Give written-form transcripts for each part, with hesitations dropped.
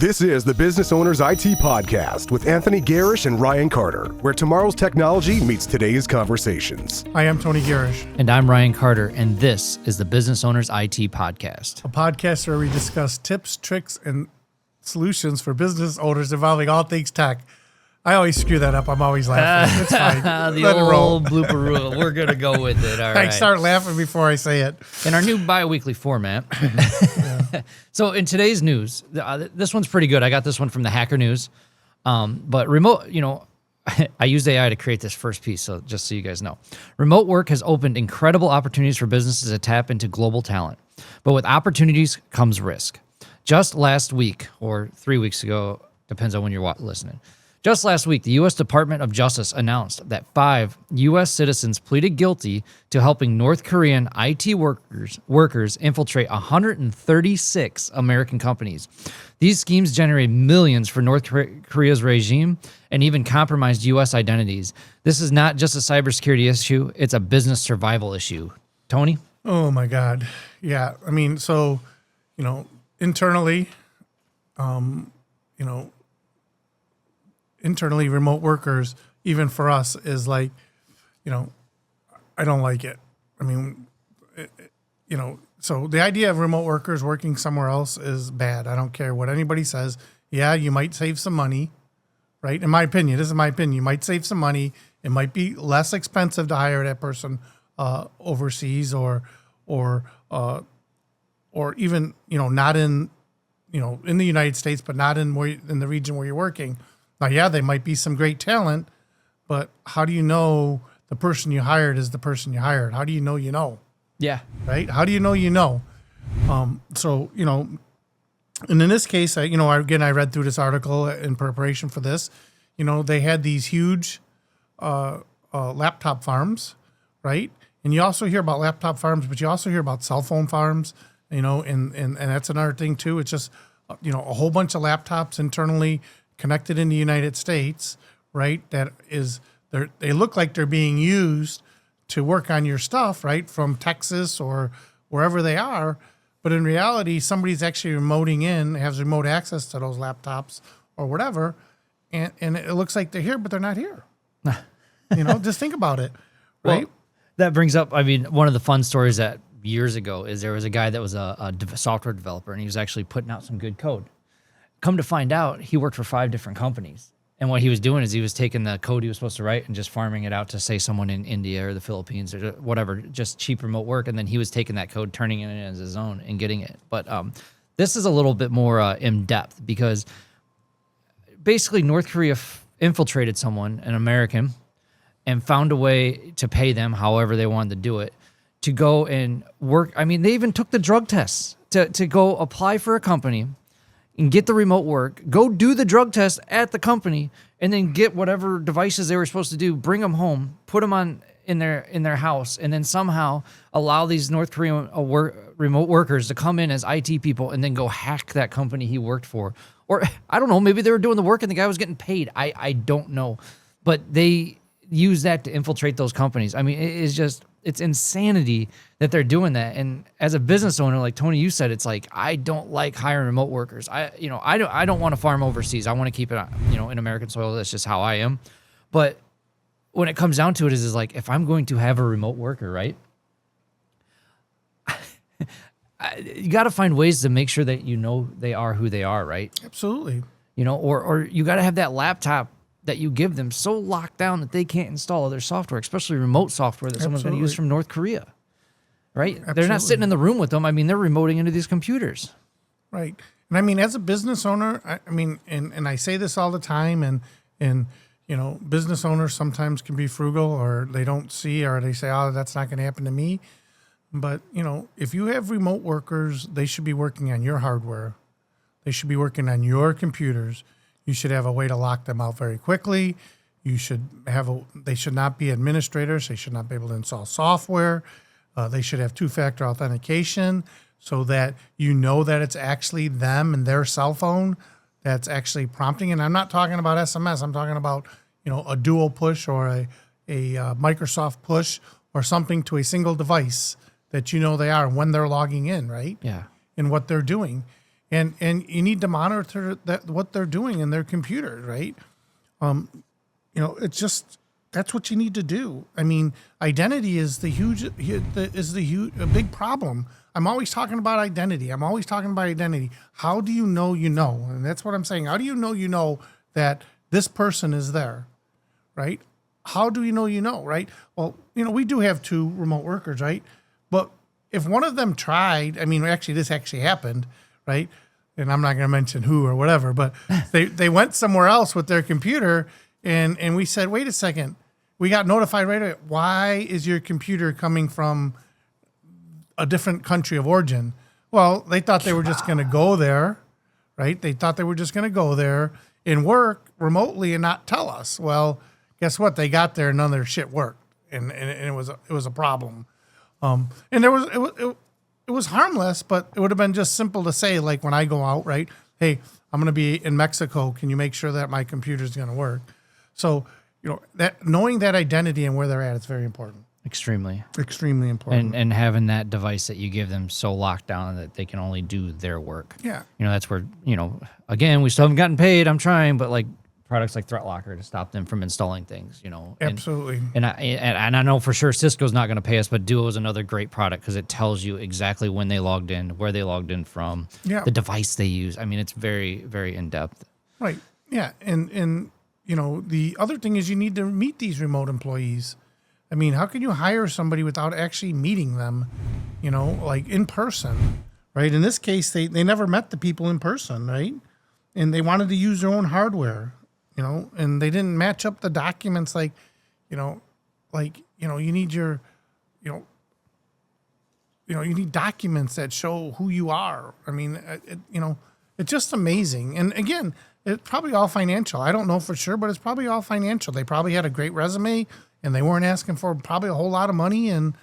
This is the Business Owners IT Podcast with Anthony Gerasch and Ryan Carter, where tomorrow's technology meets today's conversations. I am Tony Gerasch. And I'm Ryan Carter, and this is the Business Owners IT Podcast. A podcast where we discuss tips, tricks, and solutions for business owners involving all things tech. I always screw that up. I'm always laughing. It's fine. The Let it roll. old blooper rule. We're going to go with it. All right. I start laughing before I say it. In our new bi-weekly format. So in today's news, this one's pretty good. I got this one from the Hacker News. But remote, I used AI to create this first piece, so just so you guys know. Remote work has opened incredible opportunities for businesses to tap into global talent. But with opportunities comes risk. Just last week, or 3 weeks ago, depends on when you're listening. Just last week, the U.S. Department of Justice announced that 5 U.S. citizens pleaded guilty to helping North Korean IT workers infiltrate 136 American companies. These schemes generate millions for North Korea's regime and even compromised U.S. identities. This is not just a cybersecurity issue, it's a business survival issue. Tony? Oh, my God. Yeah. I mean, so, internally, internally remote workers, even for us, is like, I don't like it. I mean, so the idea of remote workers working somewhere else is bad. I don't care what anybody says. Yeah, you might save some money, right? In my opinion, this is my opinion. You might save some money. It might be less expensive to hire that person overseas or even, not in, in the United States, but not in the region where you're working. Now, yeah, they might be some great talent, but how do you know the person you hired is the person you hired? How do you know you know? Yeah. Right? How do you know you know? So, and in this case, I read through this article in preparation for this. They had these huge laptop farms, right? And you also hear about laptop farms, but you also hear about cell phone farms, and that's another thing too. It's just, a whole bunch of laptops internally connected in the United States, right? They look like they're being used to work on your stuff, right? From Texas or wherever they are. But in reality, somebody's actually remoting in, has remote access to those laptops or whatever. And it looks like they're here, but they're not here. Just think about it, right? Well, that brings up, one of the fun stories that years ago is there was a guy that was a software developer, and he was actually putting out some good code. Come to find out, he worked for 5 different companies. And what he was doing is he was taking the code he was supposed to write and just farming it out to, say, someone in India or the Philippines or whatever, just cheap remote work. And then he was taking that code, turning it in as his own and getting it. But this is a little bit more in-depth because basically North Korea infiltrated someone, an American, and found a way to pay them however they wanted to do it to go and work. They even took the drug tests to go apply for a company and get the remote work, go do the drug test at the company, and then get whatever devices they were supposed to do, bring them home, put them on in their house, and then somehow allow these North Korean remote workers to come in as IT people and then go hack that company he worked for. Or, I don't know, maybe they were doing the work and the guy was getting paid. I don't know. But they use that to infiltrate those companies. It's insanity that they're doing that. And as a business owner, like Tony, you said, it's like, I don't like hiring remote workers. I don't want to farm overseas. I want to keep it, in American soil. That's just how I am. But when it comes down to it is like, if I'm going to have a remote worker, right? You got to find ways to make sure that they are who they are, right? Absolutely. Or you got to have that laptop that you give them so locked down that they can't install other software, especially remote software that someone's going to use from North Korea, right? Absolutely. They're not sitting in the room with them. They're remoting into these computers. Right. And as a business owner, and I say this all the time, and business owners sometimes can be frugal or they don't see, or they say, oh, that's not going to happen to me. But, if you have remote workers, they should be working on your hardware. They should be working on your computers. You should have a way to lock them out very quickly. They should not be administrators. They should not be able to install software. They should have 2-factor authentication so that that it's actually them and their cell phone that's actually prompting. And I'm not talking about SMS. I'm talking about, a dual push or a Microsoft push or something to a single device that they are when they're logging in, right? Yeah. In what they're doing. and you need to monitor what they're doing in their computer, right? It's just, that's what you need to do. I mean, identity is a big problem. I'm always talking about identity. How do you know you know? And that's what I'm saying. How do you know that this person is there, right? How do you know, right? Well, we do have 2 remote workers, right? But if one of them tried, this actually happened, right? And I'm not going to mention who or whatever, but they went somewhere else with their computer, and we said, wait a second, we got notified right away. Why is your computer coming from a different country of origin? Well, they thought they were just going to go there, right? They thought they were just going to go there and work remotely and not tell us. Well, guess what? They got there and none of their shit worked, and it was a problem. And it was harmless, but it would have been just simple to say, like when I go out, right? Hey, I'm going to be in Mexico. Can you make sure that my computer is going to work? So, that knowing that identity and where they're at, it's very important. Extremely important. And having that device that you give them so locked down that they can only do their work. Yeah. That's where, again, we still haven't gotten paid. I'm trying, but like products like ThreatLocker to stop them from installing things, Absolutely. And I know for sure Cisco's not going to pay us, but Duo is another great product because it tells you exactly when they logged in, where they logged in from, the device they use. It's very, very in-depth. Right. Yeah. And the other thing is you need to meet these remote employees. How can you hire somebody without actually meeting them, like in person, right? In this case, they never met the people in person, right? And they wanted to use their own hardware, and they didn't match up the documents you need you need documents that show who you are. It's just amazing. And again, it's probably all financial. I don't know for sure, but it's probably all financial. They probably had a great resume, and they weren't asking for probably a whole lot of money. And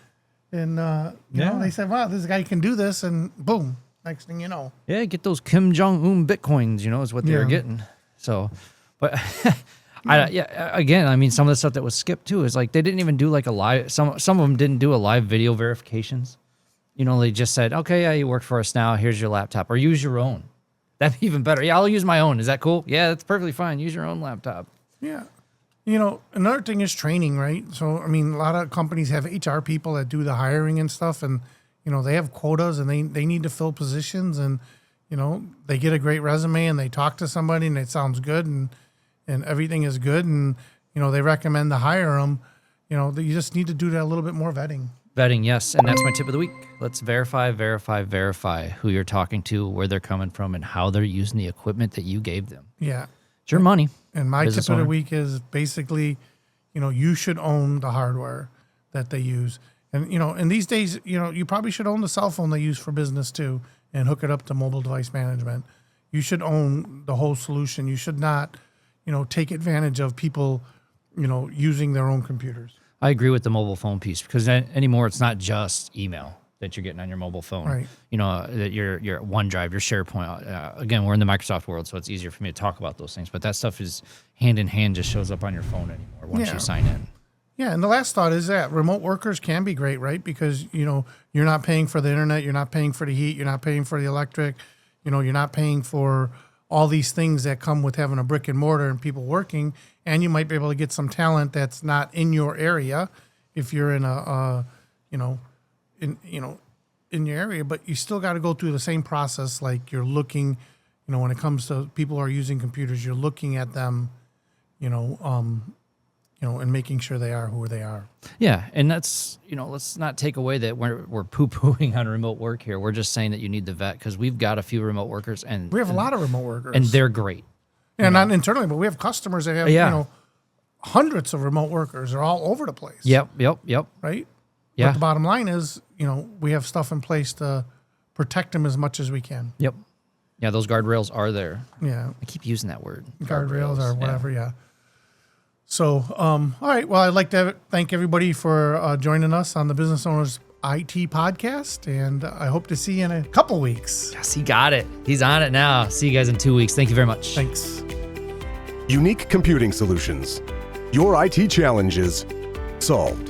they said, wow, this guy can do this. And boom, next thing you know. Yeah, get those Kim Jong-un Bitcoins, is what they were getting. So, but again, some of the stuff that was skipped too is like they didn't even do like a live, some of them didn't do a live video verifications. They just said, okay, yeah, you work for us now. Here's your laptop, or use your own. That'd be even better. Yeah, I'll use my own. Is that cool? Yeah, that's perfectly fine. Use your own laptop. Yeah. Another thing is training, right? So, a lot of companies have HR people that do the hiring and stuff, and, they have quotas and they need to fill positions, and, they get a great resume and they talk to somebody and it sounds good and everything is good, and, they recommend to hire them. You just need to do that a little bit more vetting. Vetting, yes. And that's my tip of the week. Let's verify who you're talking to, where they're coming from, and how they're using the equipment that you gave them. Yeah. It's your money. And my tip of the week is basically, you should own the hardware that they use. And, in these days, you probably should own the cell phone they use for business too and hook it up to mobile device management. You should own the whole solution. You should not, take advantage of people, using their own computers. I agree with the mobile phone piece because anymore it's not just email that you're getting on your mobile phone. Right. That your OneDrive, your SharePoint. Again, we're in the Microsoft world, so it's easier for me to talk about those things. But that stuff is hand in hand, just shows up on your phone anymore once you sign in. Yeah, and the last thought is that remote workers can be great, right? Because you're not paying for the internet, you're not paying for the heat, you're not paying for the electric, you're not paying for all these things that come with having a brick and mortar and people working, and you might be able to get some talent that's not in your area if you're in in your area, but you still got to go through the same process. Like you're looking, when it comes to people who are using computers, you're looking at them, and making sure they are who they are. Yeah, and that's, let's not take away that we're poo-pooing on remote work here. We're just saying that you need the vet because we've got a few remote workers, and we have a lot of remote workers, and they're great. Yeah, not internally, but we have customers that have hundreds of remote workers. They're all over the place. Yep. Right. Yeah. But the bottom line is, we have stuff in place to protect them as much as we can. Yep. Yeah, those guardrails are there. Yeah. I keep using that word. Guardrails or whatever. Yeah. So, all right. Well, I'd like to thank everybody for joining us on the Business Owners IT podcast, and I hope to see you in a couple weeks. Yes, he got it. He's on it now. See you guys in 2 weeks. Thank you very much. Thanks. Unique computing solutions. Your IT challenges solved.